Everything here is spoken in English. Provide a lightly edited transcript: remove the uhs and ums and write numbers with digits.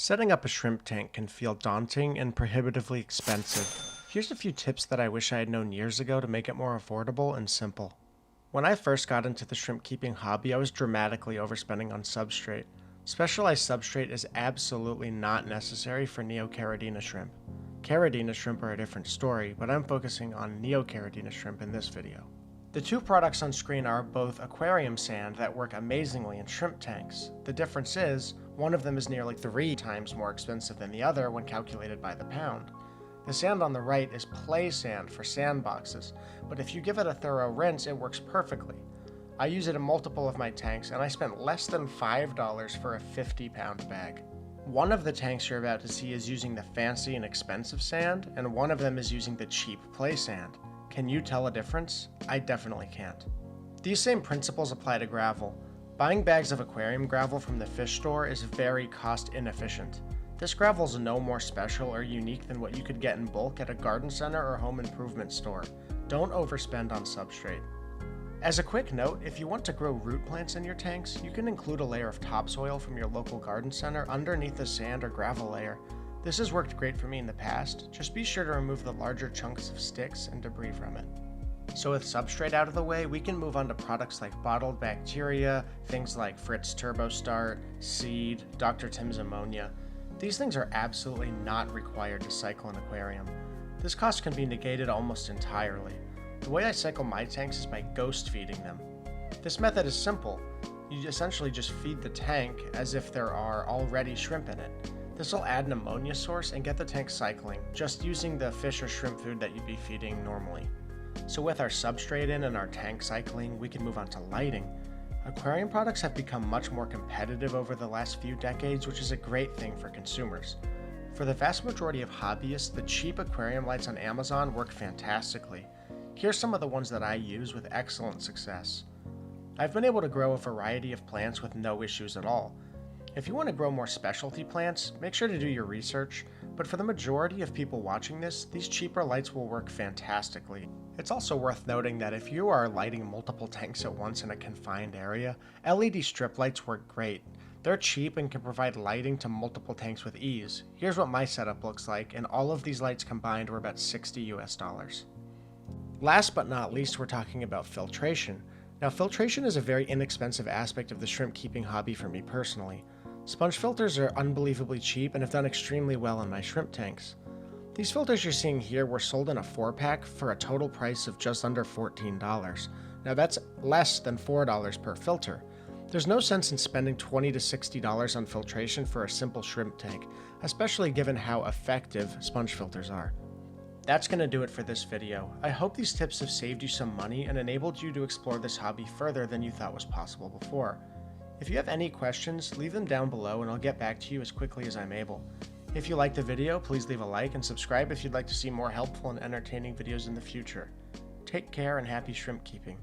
Setting up a shrimp tank can feel daunting and prohibitively expensive. Here's a few tips that I wish I had known years ago to make it more affordable and simple. When I first got into the shrimp keeping hobby, I was dramatically overspending on substrate. Specialized substrate is absolutely not necessary for Neocaridina shrimp. Caridina shrimp are a different story, but I'm focusing on Neocaridina shrimp in this video. The two products on screen are both aquarium sand that work amazingly in shrimp tanks. The difference is, one of them is nearly 3 times more expensive than the other when calculated by the pound. The sand on the right is play sand for sandboxes, but if you give it a thorough rinse, it works perfectly. I use it in multiple of my tanks, and I spent less than $5 for a 50-pound bag. One of the tanks you're about to see is using the fancy and expensive sand, and one of them is using the cheap play sand. Can you tell a difference? I definitely can't. These same principles apply to gravel. Buying bags of aquarium gravel from the fish store is very cost inefficient. This gravel is no more special or unique than what you could get in bulk at a garden center or home improvement store. Don't overspend on substrate. As a quick note, if you want to grow root plants in your tanks, you can include a layer of topsoil from your local garden center underneath the sand or gravel layer. This has worked great for me in the past. Just be sure to remove the larger chunks of sticks and debris from it. So with substrate out of the way, we can move on to products like bottled bacteria, things like Fritz Turbo Start, Seed, Dr. Tim's ammonia. These things are absolutely not required to cycle an aquarium. This cost can be negated almost entirely. The way I cycle my tanks is by ghost feeding them. This method is simple. You essentially just feed the tank as if there are already shrimp in it. This will add an ammonia source and get the tank cycling, just using the fish or shrimp food that you'd be feeding normally. So with our substrate in and our tank cycling, we can move on to lighting. Aquarium products have become much more competitive over the last few decades, which is a great thing for consumers. For the vast majority of hobbyists, the cheap aquarium lights on Amazon work fantastically. Here's some of the ones that I use with excellent success. I've been able to grow a variety of plants with no issues at all. If you want to grow more specialty plants, make sure to do your research, but for the majority of people watching this, these cheaper lights will work fantastically. It's also worth noting that if you are lighting multiple tanks at once in a confined area, LED strip lights work great. They're cheap and can provide lighting to multiple tanks with ease. Here's what my setup looks like, and all of these lights combined were about $60 US. Last but not least, we're talking about filtration. Now, filtration is a very inexpensive aspect of the shrimp keeping hobby for me personally. Sponge filters are unbelievably cheap and have done extremely well in my shrimp tanks. These filters you're seeing here were sold in a 4-pack for a total price of just under $14. Now that's less than $4 per filter. There's no sense in spending $20 to $60 on filtration for a simple shrimp tank, especially given how effective sponge filters are. That's going to do it for this video. I hope these tips have saved you some money and enabled you to explore this hobby further than you thought was possible before. If you have any questions, leave them down below and I'll get back to you as quickly as I'm able. If you liked the video, please leave a like and subscribe if you'd like to see more helpful and entertaining videos in the future. Take care and happy shrimp keeping.